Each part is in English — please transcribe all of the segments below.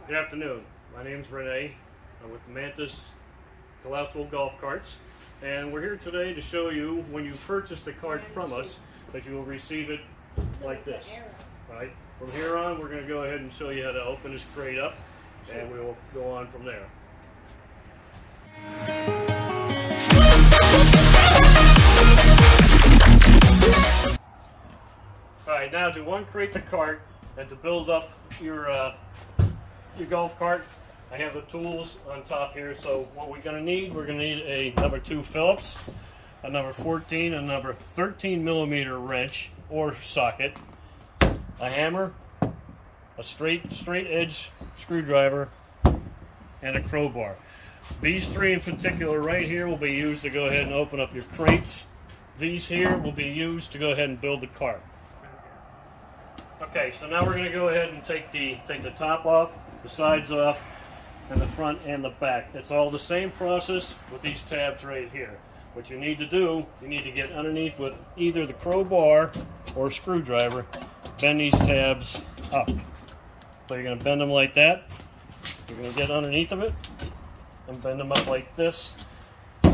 Good afternoon. My name is Renee. I'm with Mantis Collapsible Golf Carts, and we're here today to show you when you purchase the cart from us that you will receive it like this. Right? From here on, we're going to go ahead and show you how to open this crate up, and we will go on from there. Alright, now to uncrate the cart and to build up your golf cart, I have the tools on top here. So what we're going to need a number 2 Phillips, a number 14, a number 13 millimeter wrench or socket, a hammer, a straight edge screwdriver, and a crowbar. These three in particular right here will be used to go ahead and open up your crates. These here will be used to go ahead and build the cart. Okay, so now we're going to go ahead and take the top off, the sides off, and the front and the back. It's all the same process with these tabs right here. What you need to do, you need to get underneath with either the crowbar or screwdriver, bend these tabs up. So you're going to bend them like that. You're going to get underneath of it and bend them up like this.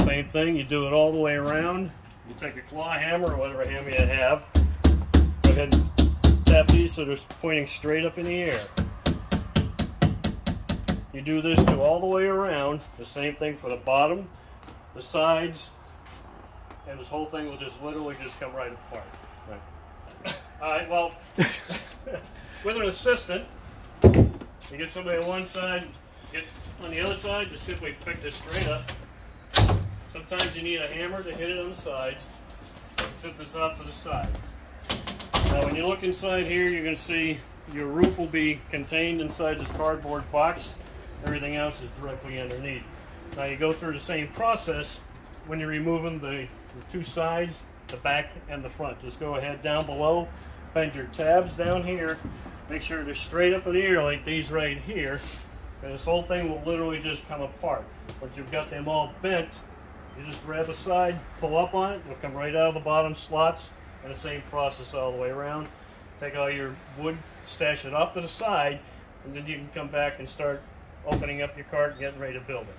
Same thing, you do it all the way around. You take a claw hammer or whatever hammer you have. Go ahead and tap these so they're pointing straight up in the air. You do this to all the way around. The same thing for the bottom, the sides, and this whole thing will just literally just come right apart. Right. Alright, well, with an assistant, you get somebody on one side, get on the other side, just simply pick this straight up. Sometimes you need a hammer to hit it on the sides. Sit this off to the side. Now when you look inside here, you're going to see your roof will be contained inside this cardboard box. Everything else is directly underneath. Now you go through the same process when you're removing the two sides, the back and the front. Just go ahead down below, bend your tabs down here, make sure they're straight up in the air like these right here, and this whole thing will literally just come apart. Once you've got them all bent, you just grab a side, pull up on it, it'll come right out of the bottom slots, and the same process all the way around. Take all your wood, stash it off to the side, and then you can come back and start opening up your cart and getting ready to build it.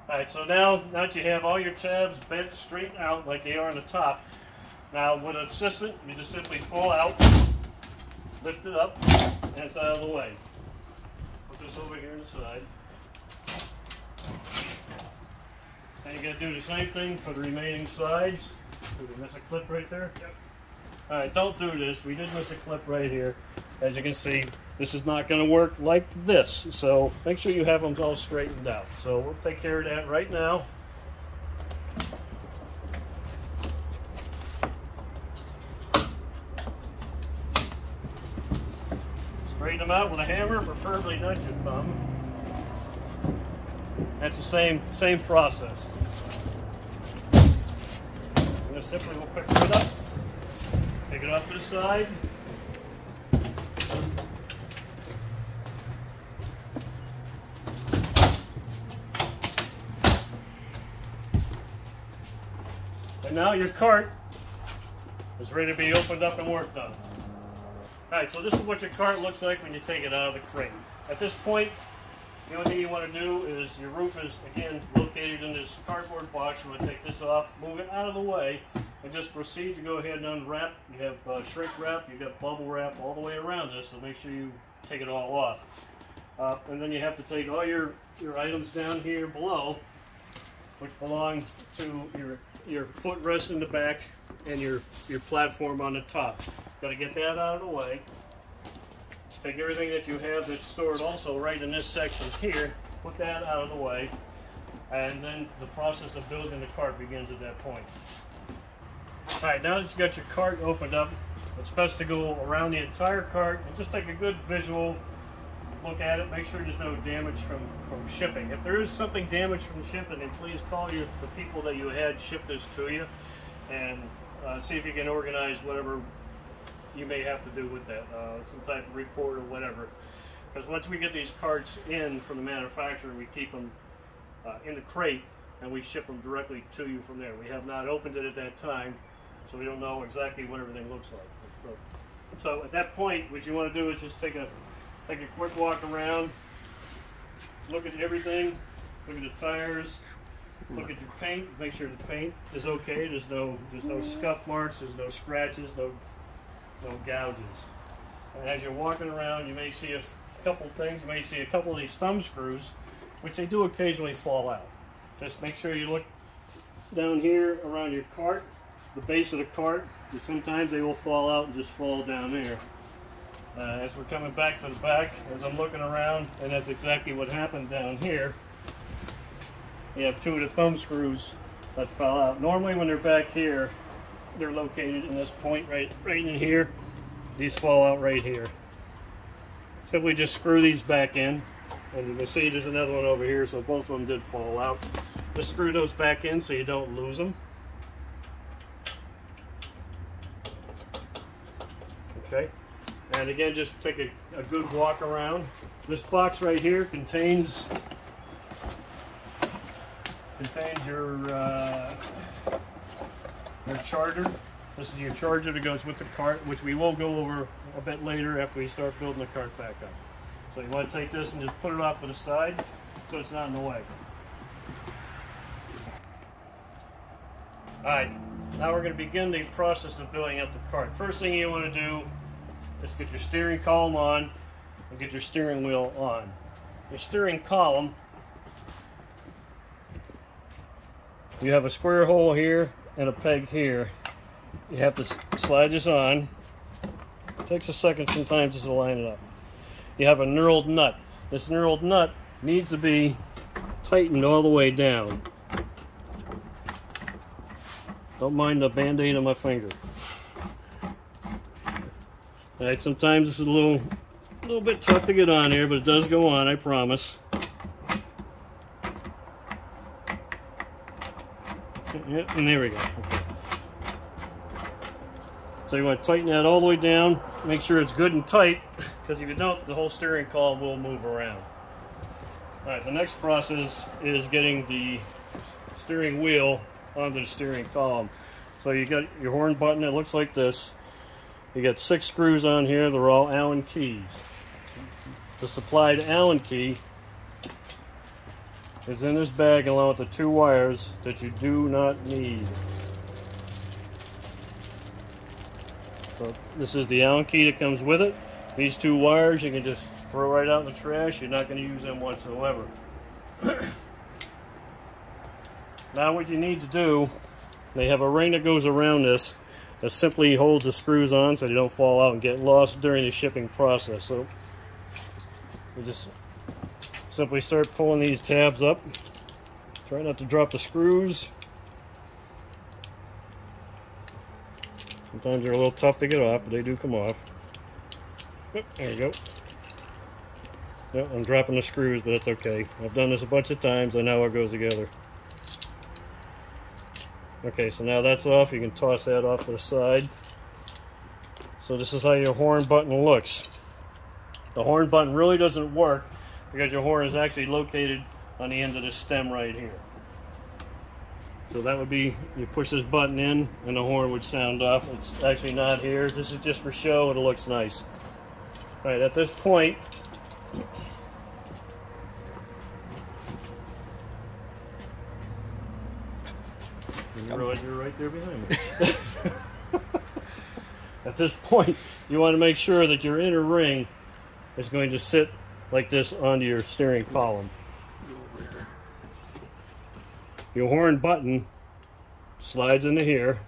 Alright, so now that you have all your tabs bent straight out like they are on the top, now with an assistant, you just simply pull out, lift it up, and it's out of the way. Put this over here on the side. And you're going to do the same thing for the remaining sides. Did we miss a clip right there? Yep. Alright, don't do this. We did miss a clip right here. As you can see, this is not going to work like this. So make sure you have them all straightened out. So we'll take care of that right now. Straighten them out with a hammer, preferably not your thumb. That's the same process. And just simply we'll pick it up, take it off to the side. And now your cart is ready to be opened up and worked on. Alright, so this is what your cart looks like when you take it out of the crate. At this point, the only thing you want to do is your roof is, again, located in this cardboard box. You want to take this off, move it out of the way, and just proceed to go ahead and unwrap. You have shrink wrap, you've got bubble wrap all the way around this, so make sure you take it all off. And then you have to take all your items down here below, which belong to your footrest in the back and your platform on the top. Got to get that out of the way. Take everything that you have that's stored also right in this section here, put that out of the way, and then the process of building the cart begins at that point. Alright, now that you've got your cart opened up, it's best to go around the entire cart and just take a good visual look at it, make sure there's no damage from shipping. If there is something damaged from shipping, then please call the people that you had ship this to you and see if you can organize whatever you may have to do with that, some type of report or whatever. Because once we get these carts in from the manufacturer, we keep them in the crate and we ship them directly to you from there. We have not opened it at that time, so we don't know exactly what everything looks like. So at that point, what you want to do is just take a quick walk around, look at everything, look at the tires, look at your paint, make sure the paint is okay. There's no scuff marks, there's no scratches, no gouges. And as you're walking around, you may see a couple things. You may see a couple of these thumb screws, which they do occasionally fall out. Just make sure you look down here around your cart, the base of the cart, and sometimes they will fall out and just fall down there. As we're coming back to the back, as I'm looking around, and that's exactly what happened down here. You have two of the thumb screws that fell out. Normally when they're back here, they're located in this point right in here. These fall out right here. Simply just screw these back in, and you can see there's another one over here, so both of them did fall out. Just screw those back in so you don't lose them. Okay, and again, just take a good walk around. This box right here contains your charger. This is your charger that goes with the cart, which we will go over a bit later after we start building the cart back up. So you want to take this and just put it off to the side so it's not in the way. Alright, now we're going to begin the process of building up the cart. First thing you want to do is get your steering column on and get your steering wheel on. Your steering column, you have a square hole here and a peg here. You have to slide this on. It takes a second sometimes just to line it up. You have a knurled nut. This knurled nut needs to be tightened all the way down. Don't mind the band-aid on my finger. Alright, sometimes this is a little bit tough to get on here, but it does go on, I promise. Yep, and there we go. Okay. So you want to tighten that all the way down, make sure it's good and tight, because if you don't, the whole steering column will move around. Alright, the next process is getting the steering wheel onto the steering column. So you got your horn button, it looks like this. You got 6 screws on here, they're all Allen keys. The supplied Allen key is in this bag along with the 2 wires that you do not need. So this is the Allen key that comes with it. These 2 wires you can just throw right out in the trash. You're not going to use them whatsoever. Now what you need to do, they have a ring that goes around this that simply holds the screws on so they don't fall out and get lost during the shipping process. So you just simply start pulling these tabs up. Try not to drop the screws. Sometimes they're a little tough to get off, but they do come off. Oop, there you go. Yep, I'm dropping the screws, but it's okay. I've done this a bunch of times. I know how it goes together. Okay, so now that's off. You can toss that off to the side. So this is how your horn button looks. The horn button really doesn't work because your horn is actually located on the end of the stem right here. So that would be, you push this button in and the horn would sound off. It's actually not here. This is just for show and it looks nice. Alright, at this point, you realize you're right there behind me. At this point, you want to make sure that your inner ring is going to sit like this onto your steering column. Your horn button slides into here.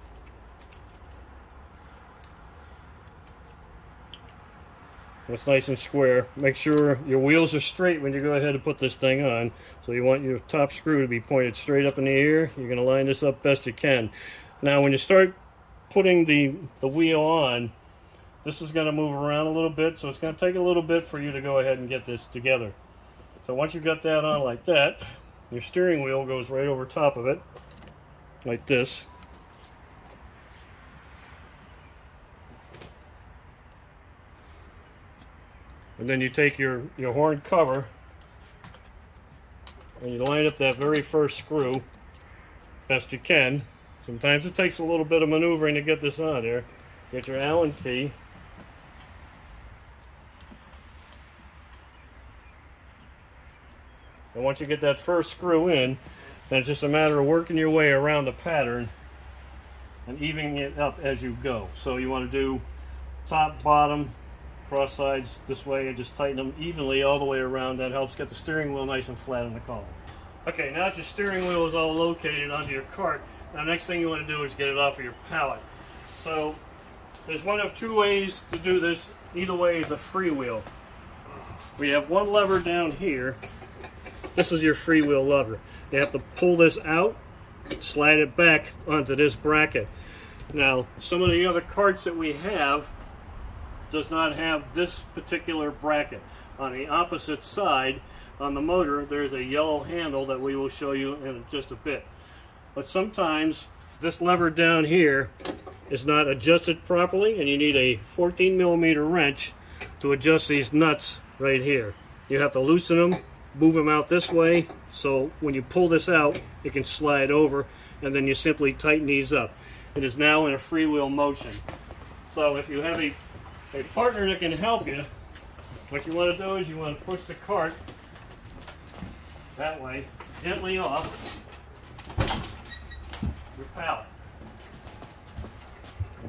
It's nice and square. Make sure your wheels are straight when you go ahead and put this thing on. So you want your top screw to be pointed straight up in the air. You're going to line this up best you can. Now when you start putting the wheel on, this is going to move around a little bit, so it's going to take a little bit for you to go ahead and get this together. So once you've got that on like that, your steering wheel goes right over top of it, like this. And then you take your horn cover and you line up that very first screw best you can. Sometimes it takes a little bit of maneuvering to get this on there. Get your Allen key. And once you get that first screw in, then it's just a matter of working your way around the pattern and evening it up as you go. So you want to do top, bottom, cross sides this way, and just tighten them evenly all the way around. That helps get the steering wheel nice and flat in the column. Okay, now that your steering wheel is all located onto your cart, now the next thing you want to do is get it off of your pallet. So there's one of two ways to do this. Either way is a freewheel. We have one lever down here. This is your freewheel lever. You have to pull this out, slide it back onto this bracket. Now, some of the other carts that we have does not have this particular bracket. On the opposite side, on the motor, there's a yellow handle that we will show you in just a bit. But sometimes this lever down here is not adjusted properly, and you need a 14mm wrench to adjust these nuts right here. You have to loosen them, move them out this way, so when you pull this out, it can slide over, and then you simply tighten these up. It is now in a freewheel motion. So if you have a partner that can help you, what you want to do is you want to push the cart that way, gently off your pallet.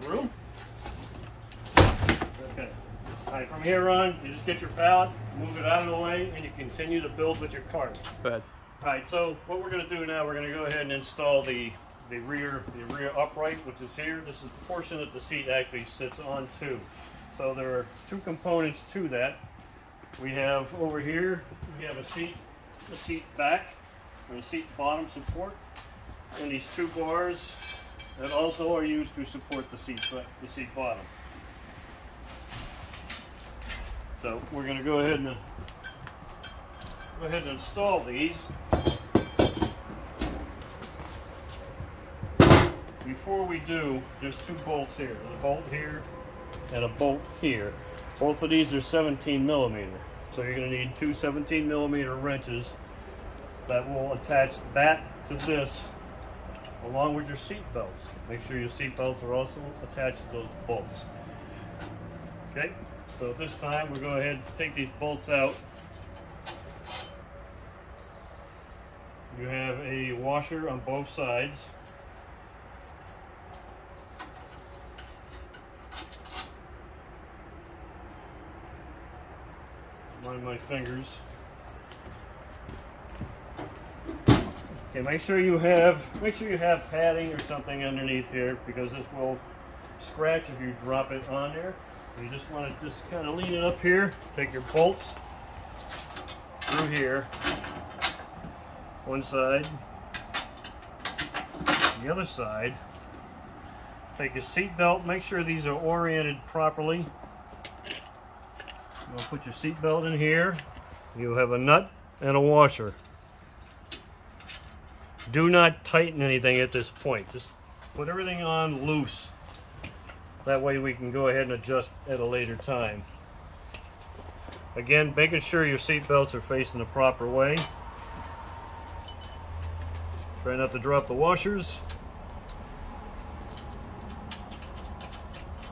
Room? Okay. Alright, from here on, you just get your pallet, move it out of the way, and you continue to build with your cart. Go ahead. Alright, so what we're going to do now, we're going to go ahead and install the rear upright, which is here. This is the portion that the seat actually sits onto. So there are two components to that. We have over here, we have a seat back, or a seat bottom support, and these two bars that also are used to support the seat bottom. So we're going to go ahead and install these. Before we do, there's two bolts here. There's a bolt here and a bolt here. Both of these are 17mm. So you're going to need two 17mm wrenches that will attach that to this along with your seat belts. Make sure your seat belts are also attached to those bolts. Okay, so at this time we'll go ahead and take these bolts out. You have a washer on both sides. Mind my fingers. Okay, make sure you have padding or something underneath here, because this will scratch if you drop it on there. You just want to just kind of lean it up here. Take your bolts through here, one side, the other side. Take your seat belt. Make sure these are oriented properly. You'll put your seat belt in here. You have a nut and a washer. Do not tighten anything at this point. Just put everything on loose. That way we can go ahead and adjust at a later time. Again, making sure your seat belts are facing the proper way. Try not to drop the washers.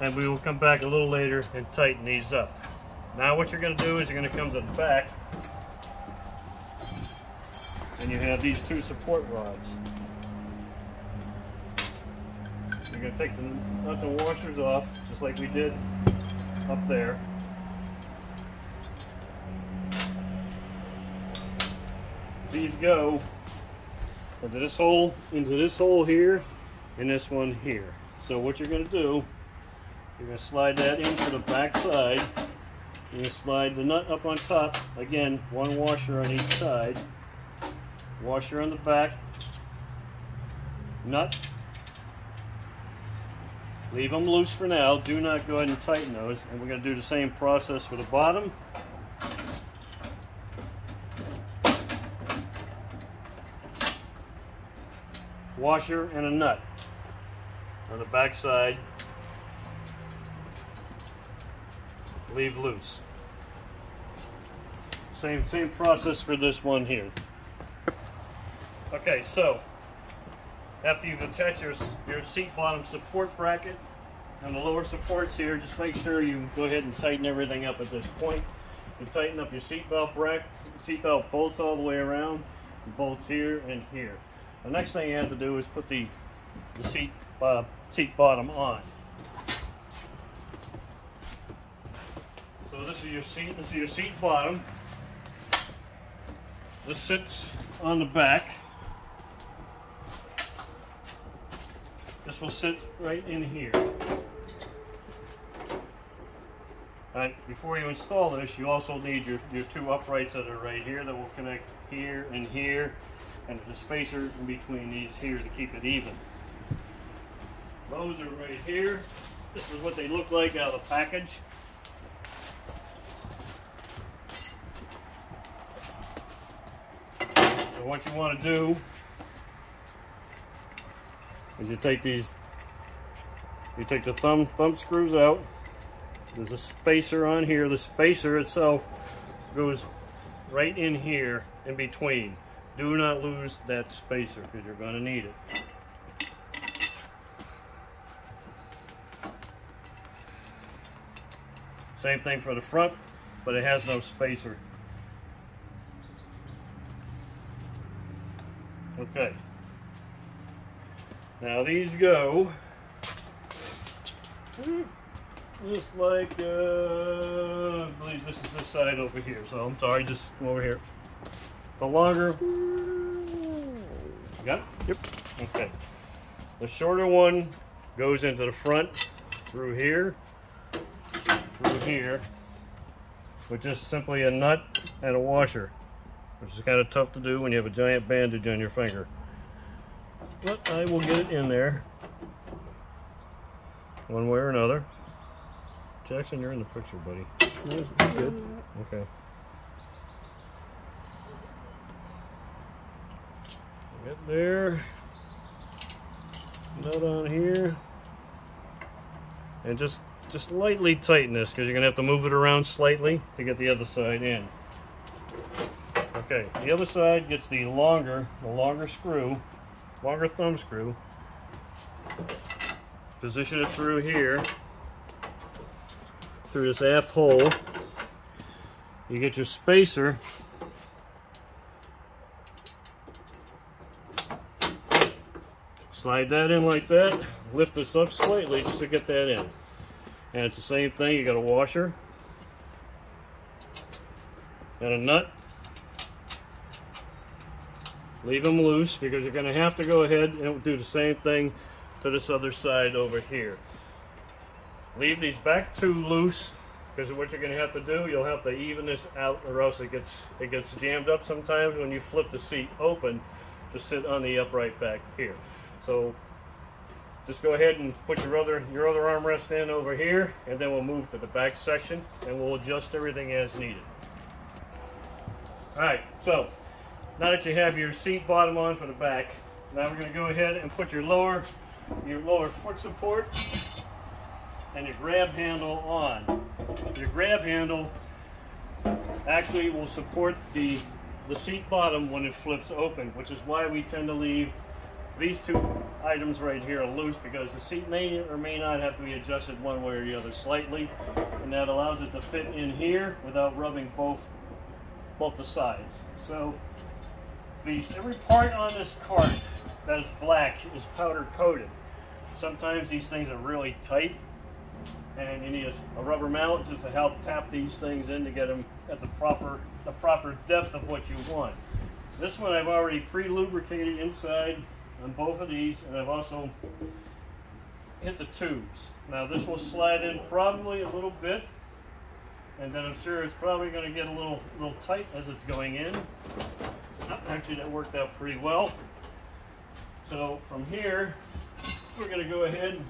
And we will come back a little later and tighten these up. Now what you're going to do is you're going to come to the back, and you have these two support rods. You're going to take the nuts and washers off, just like we did up there. These go into this hole here, and this one here. So what you're going to do, you're going to slide that into the back side. You're going to slide the nut up on top. Again, one washer on each side. Washer on the back. Nut. Leave them loose for now. Do not go ahead and tighten those. And we're going to do the same process for the bottom. Washer and a nut on the back side. Leave loose. Same process for this one here. Okay, so after you've attached your seat bottom support bracket and the lower supports here, just make sure you go ahead and tighten everything up at this point. You tighten up your seatbelt bracket, seatbelt bolts all the way around, bolts here and here. The next thing you have to do is put the seat bottom on. So this is your seat. This is your seat bottom. This sits on the back. This will sit right in here. Alright, before you install this, you also need your two uprights that are right here that will connect here, and there's a spacer in between these here to keep it even. Those are right here. This is what they look like out of the package. So what you want to do is you take the thumb screws out. There's a spacer on here. The spacer itself goes right in here in between. Do not lose that spacer because you're going to need it. Same thing for the front, but it has no spacer. Okay. Now these go just like, I believe this is this side over here, so I'm sorry, just come over here. The longer, you got it? Yep. Okay. The shorter one goes into the front, through here, with just simply a nut and a washer, which is kind of tough to do when you have a giant bandage on your finger. But I will get it in there, one way or another. Jackson, you're in the picture, buddy. That's good. Okay. Get there. Nut on here. And just lightly tighten this because you're going to have to move it around slightly to get the other side in. Okay, the other side gets the longer screw, longer thumb screw. Position it through here, through this aft hole. You get your spacer. Slide that in like that. Lift this up slightly just to get that in. And it's the same thing. You got a washer and a nut. Leave them loose because you're going to have to go ahead and do the same thing to this other side over here. Leave these back two loose because what you're going to have to do, you'll have to even this out or else it gets jammed up sometimes when you flip the seat open to sit on the upright back here. So just go ahead and put your other armrest in over here, and then we'll move to the back section and we'll adjust everything as needed. Alright, so now that you have your seat bottom on for the back, now we're going to go ahead and put your lower foot support and your grab handle on. Your grab handle actually will support the seat bottom when it flips open, which is why we tend to leave these two items right here loose, because the seat may or may not have to be adjusted one way or the other slightly, and that allows it to fit in here without rubbing both the sides. So every part on this cart that is black is powder coated. Sometimes these things are really tight and you need a rubber mallet just to help tap these things in to get them at the proper depth of what you want. This one I've already pre-lubricated inside on both of these, and I've also hit the tubes. Now this will slide in probably a little bit, and then I'm sure it's probably going to get a little tight as it's going in. Actually, that worked out pretty well. So from here, we're going to go ahead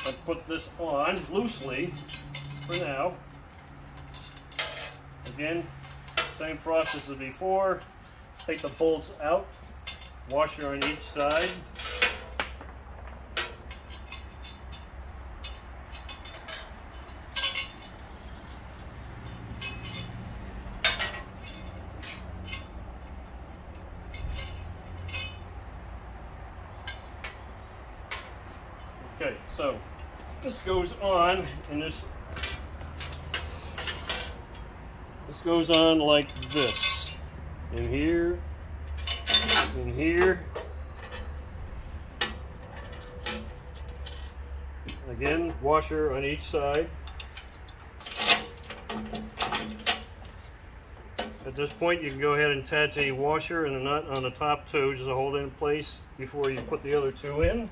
and put this on loosely for now. Again, same process as before. Take the bolts out, washer on each side. Okay, so this goes on in this goes on like this. In here, in here. Again, washer on each side. At this point, you can go ahead and attach a washer and a nut on the top too, just to hold it in place before you put the other two in.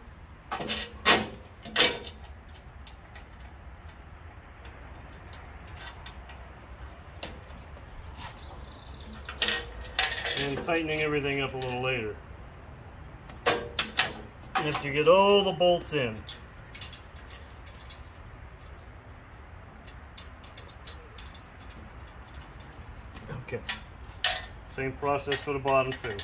And tightening everything up a little later. After you get all the bolts in. Okay. Same process for the bottom too.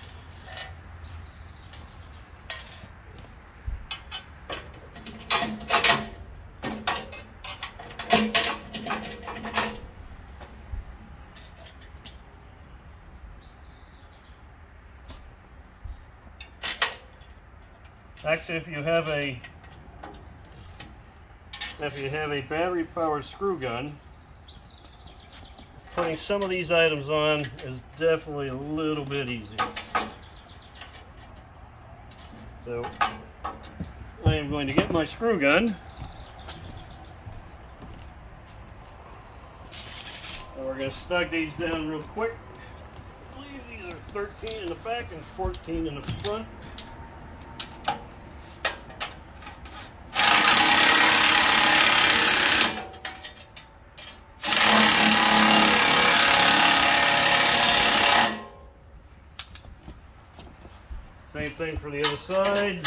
Actually, if you have a battery-powered screw gun, putting some of these items on is definitely a little bit easier. So I am going to get my screw gun, and we're going to snug these down real quick. I believe these are 13 in the back and 14 in the front. Same thing for the other side.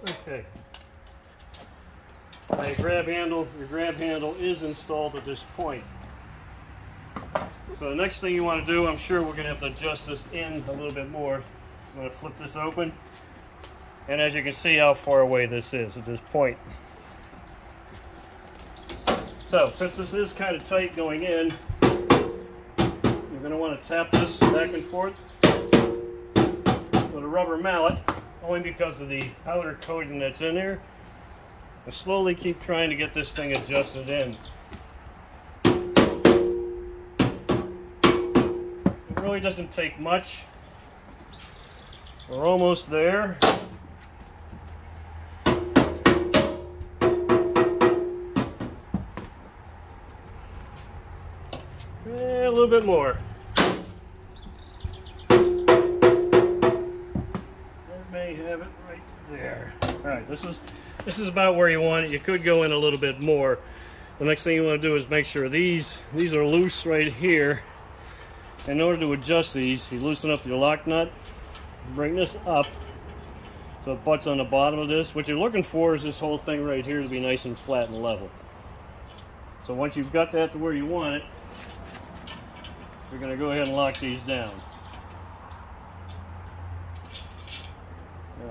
Okay. Your grab handle is installed at this point. So the next thing you want to do, I'm sure we're going to have to adjust this in a little bit more. I'm going to flip this open, and as you can see how far away this is at this point. So since this is kind of tight going in, you're going to want to tap this back and forth with a rubber mallet, only because of the outer coating that's in there. And slowly keep trying to get this thing adjusted in. Really doesn't take much. We're almost there. A little bit more. That may have it right there. All right, this is about where you want it. You could go in a little bit more. The next thing you want to do is make sure these are loose right here. In order to adjust these, you loosen up your lock nut, bring this up so it butts on the bottom of this. What you're looking for is this whole thing right here to be nice and flat and level. So once you've got that to where you want it, you're going to go ahead and lock these down.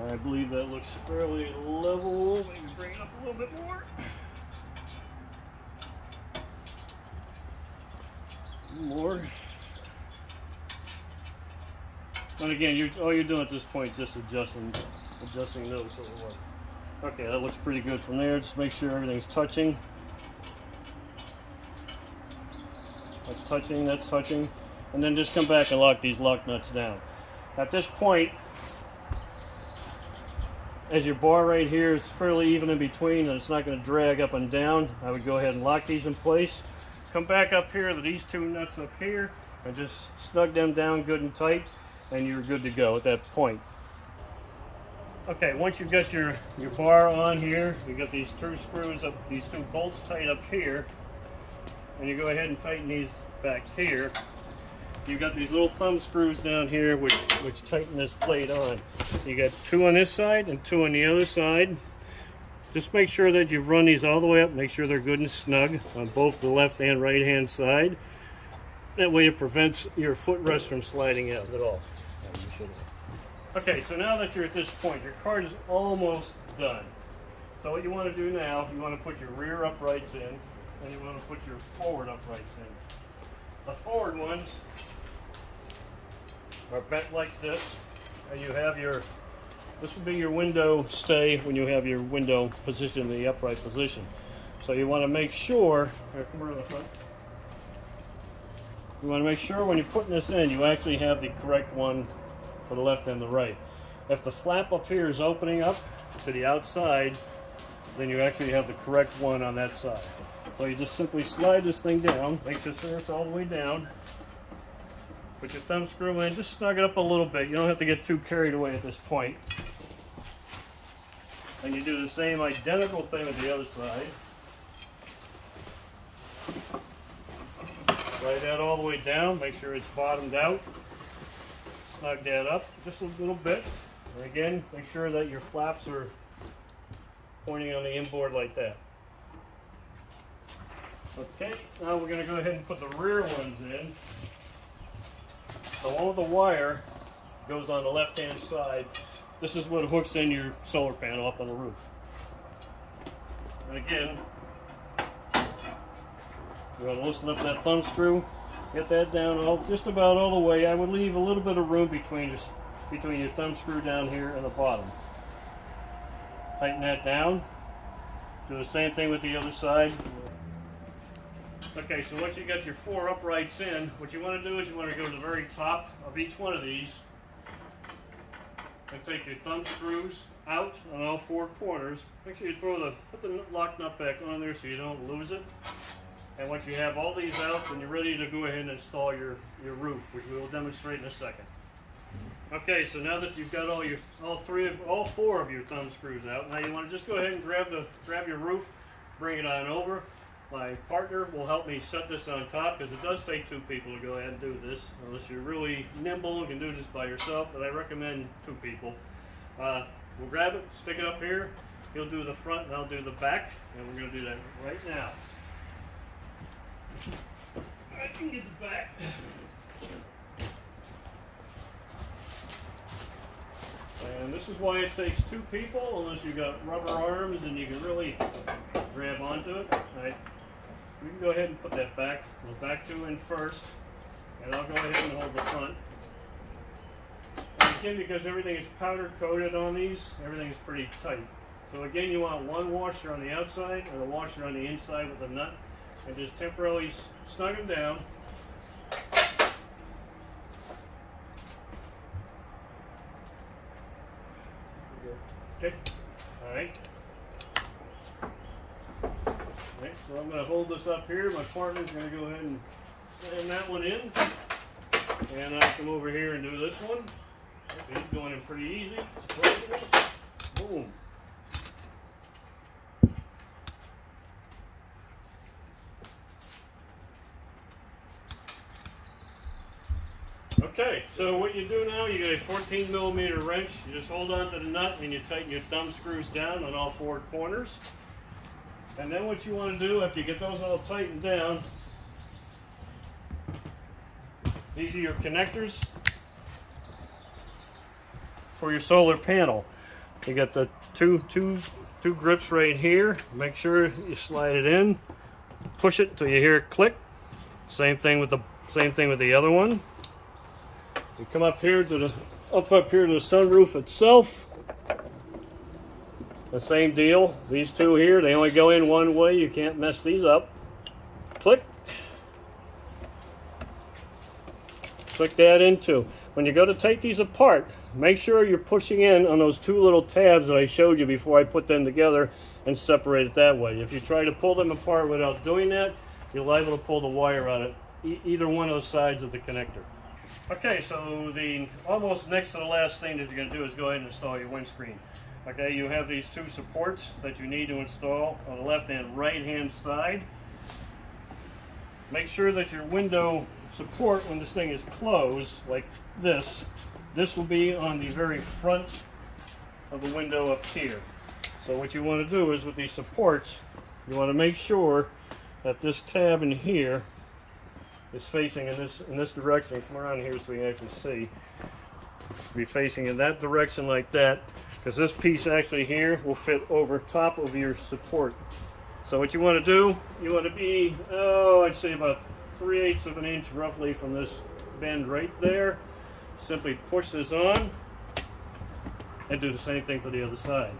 I believe that looks fairly level. Maybe bring it up a little bit more. More. And again, all you're doing at this point is just adjusting those. Okay, that looks pretty good from there. Just make sure everything's touching. That's touching, that's touching. And then just come back and lock these lock nuts down. At this point, as your bar right here is fairly even in between and it's not going to drag up and down, I would go ahead and lock these in place. Come back up here to these two nuts up here and just snug them down good and tight, and you're good to go at that point. Okay, once you've got your bar on here, you've got these two screws up, these two bolts tight up here, and you go ahead and tighten these back here. You've got these little thumb screws down here which tighten this plate on. You got two on this side and two on the other side. Just make sure that you've run these all the way up, make sure they're good and snug on both the left and right hand side. That way it prevents your footrest from sliding out at all. Okay, so now that you're at this point, your cart is almost done. So what you want to do now, you want to put your rear uprights in. and you want to put your forward uprights in. The forward ones are bent like this, and you have your, this will be your window stay when you have your window positioned in the upright position. So you want to make sure, here, come around the front. You want to make sure when you're putting this in, you actually have the correct one for the left and the right. If the flap up here is opening up to the outside, then you actually have the correct one on that side. So you just simply slide this thing down, make sure it's all the way down. Put your thumb screw in, just snug it up a little bit. You don't have to get too carried away at this point. And you do the same identical thing with the other side. Slide that all the way down, make sure it's bottomed out. Snug that up just a little bit. And again, make sure that your flaps are pointing on the inboard like that. Okay, now we're going to go ahead and put the rear ones in. The one with the wire goes on the left-hand side. This is what hooks in your solar panel up on the roof. And again, you want to loosen up that thumb screw, get that down just about all the way. I would leave a little bit of room between your thumb screw down here and the bottom. Tighten that down. Do the same thing with the other side. Okay, so once you got your 4 uprights in, what you want to do is you want to go to the very top of each one of these and take your thumb screws out on all 4 corners. Make sure you put the lock nut back on there so you don't lose it. And once you have all these out, then you're ready to go ahead and install your roof, which we will demonstrate in a second. Okay, so now that you've got all 4 of your thumb screws out, now you want to just go ahead and grab your roof, bring it on over. My partner will help me set this on top because it does take 2 people to go ahead and do this. Unless you're really nimble and can do this by yourself, but I recommend 2 people. We'll grab it, stick it up here. He'll do the front and I'll do the back, and we're going to do that right now. I can get the back. And this is why it takes 2 people, unless you've got rubber arms and you can really grab onto it. Right? We can go ahead and put that back. The back 2 in first, and I'll go ahead and hold the front. And again, because everything is powder coated on these, everything is pretty tight. So again, you want 1 washer on the outside and a washer on the inside with a nut, and just temporarily snug them down. Okay. All right. Alright, so I'm going to hold this up here. My partner's going to go ahead and slam that one in. And I'll come over here and do this one. He's going in pretty easy, surprisingly. Boom. Okay, so what you do now, you get a 14mm wrench. You just hold on to the nut and you tighten your thumb screws down on all 4 corners. And then what you want to do after you get those all tightened down, these are your connectors for your solar panel. You got the two grips right here. Make sure you slide it in, push it until you hear it click. Same thing with the other one. You come up here to the sunroof itself. The same deal. These 2 here, they only go in one way. You can't mess these up. Click. Click that in too. When you go to take these apart, make sure you're pushing in on those 2 little tabs that I showed you before I put them together and separate it that way. If you try to pull them apart without doing that, you're liable to pull the wire out of either one of those sides of the connector. Okay, so the almost next to the last thing that you're going to do is go ahead and install your windscreen. Okay, you have these 2 supports that you need to install on the left and right hand side. Make sure that your window support, when this thing is closed like this will be on the very front of the window up here. So what you want to do is with these supports, you want to make sure that this tab in here is facing in this direction. Come around here so we can actually see. Be facing in that direction like that, because this piece actually here will fit over top of your support. So what you want to do, you want to be, oh, I'd say about 3/8 of an inch roughly from this bend right there. Simply push this on and do the same thing for the other side.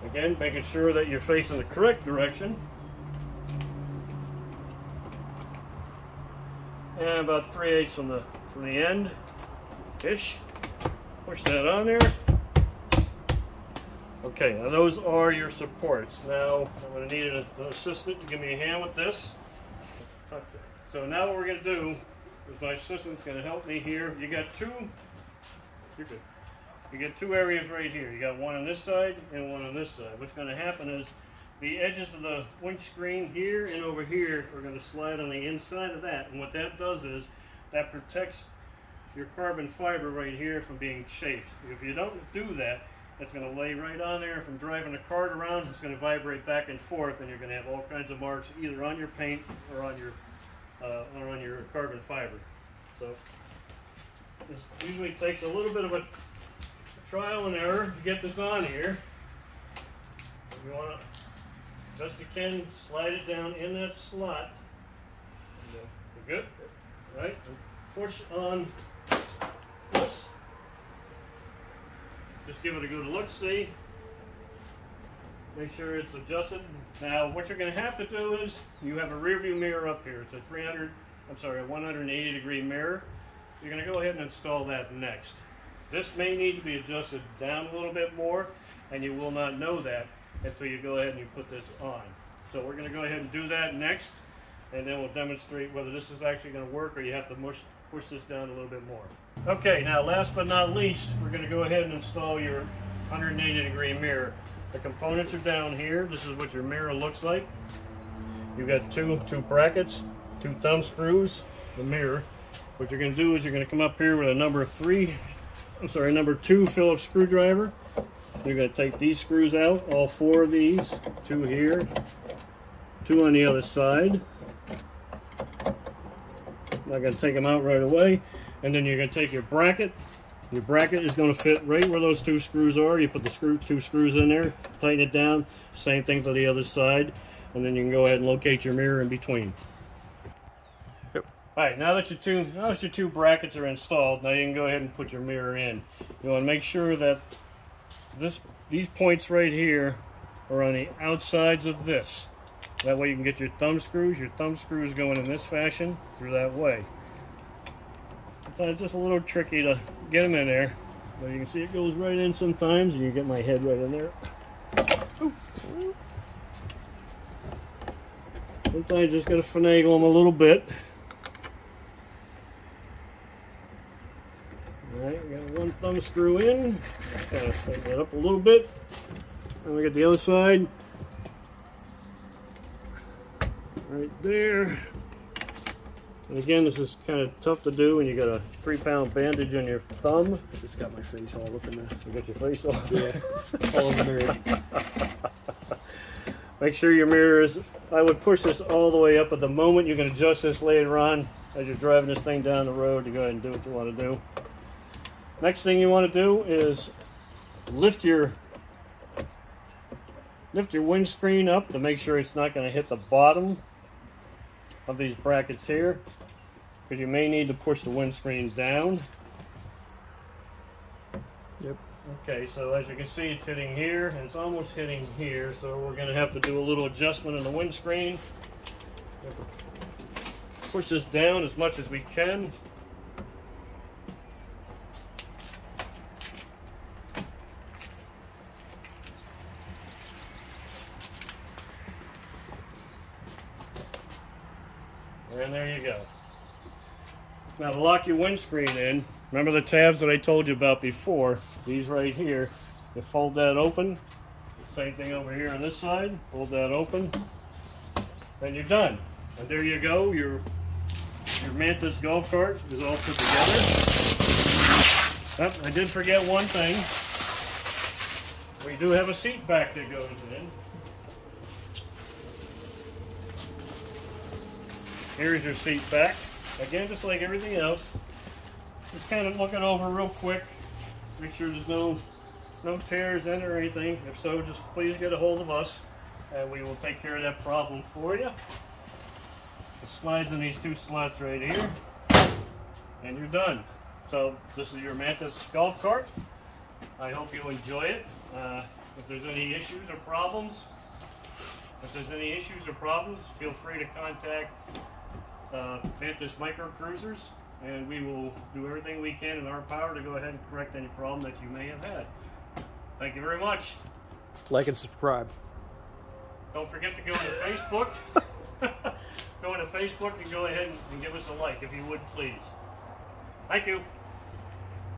Again, making sure that you're facing the correct direction. And about 3/8 from the end ish. Push that on there. Okay, now those are your supports. Now I'm going to need an assistant to give me a hand with this. So now what we're going to do is my assistant's going to help me here. You got two. You're good. You get two areas right here. You got one on this side and one on this side. What's going to happen is the edges of the windscreen here and over here are going to slide on the inside of that. And what that does is that protects your carbon fiber right here from being chafed. If you don't do that, it's going to lay right on there. From driving the cart around, it's going to vibrate back and forth, and you're going to have all kinds of marks either on your paint or on your carbon fiber. So this usually takes a little bit of a trial and error to get this on here. If you want to, best you can, slide it down in that slot. You're good, right? And push on this. Just give it a good look, see. Make sure it's adjusted. Now, what you're going to have to do is you have a rear view mirror up here. It's a 180 degree mirror. You're going to go ahead and install that next. This may need to be adjusted down a little bit more, and you will not know that until you go ahead and you put this on. So we're going to go ahead and do that next, and then we'll demonstrate whether this is actually going to work or you have to push this down a little bit more. Okay, now last but not least, we're going to go ahead and install your 180 degree mirror. The components are down here. This is what your mirror looks like. You've got two brackets, two thumb screws, the mirror. What you're going to do is you're going to come up here with a number 2 Phillips screwdriver. You're going to take these screws out, all 4 of these, 2 here, 2 on the other side. Not going to take them out right away. And then you're going to take your bracket. Your bracket is going to fit right where those 2 screws are. You put the 2 screws in there, tighten it down. Same thing for the other side. And then you can go ahead and locate your mirror in between. Alright, now that your two brackets are installed, now you can go ahead and put your mirror in. You want to make sure that these points right here are on the outsides of this. That way you can get your thumb screws. Your thumb screws going in this fashion through that way. Sometimes it's just a little tricky to get them in there, but you can see it goes right in sometimes, and you get my head right in there. Ooh. Sometimes you just got to finagle them a little bit. Alright, we got one thumb screw in. Kind of tighten that up a little bit. And we got the other side. Right there. And again, this is kind of tough to do when you got a 3-pound bandage on your thumb. I just got my face all up in there. You got your face all? Yeah, all in the mirror. Make sure your mirror is, I would push this all the way up at the moment. You can adjust this later on as you're driving this thing down the road to go ahead and do what you want to do. Next thing you want to do is lift your windscreen up to make sure it's not going to hit the bottom of these brackets here, because you may need to push the windscreen down. Yep. Okay, so as you can see, it's hitting here and it's almost hitting here, so we're going to have to do a little adjustment in the windscreen. Push this down as much as we can. And there you go. Now to lock your windscreen in, remember the tabs that I told you about before, these right here, you fold that open, same thing over here on this side, fold that open, and you're done. And there you go, your Mantis golf cart is all put together. Oh, I did forget one thing. We do have a seat back that goes in. Here's your seat back. Again, just like everything else, Just kind of look it over real quick. Make sure there's no tears in it or anything. If so, just please get a hold of us and we will take care of that problem for you. It slides in these two slots right here and you're done. So this is your Mantis golf cart. I hope you enjoy it. If there's any issues or problems, feel free to contact Mantis Micro Cruzers, and we will do everything we can in our power to go ahead and correct any problem that you may have had. Thank you very much. Like and subscribe. Don't forget to go to Facebook. Go into Facebook and go ahead and give us a like if you would, please. Thank you.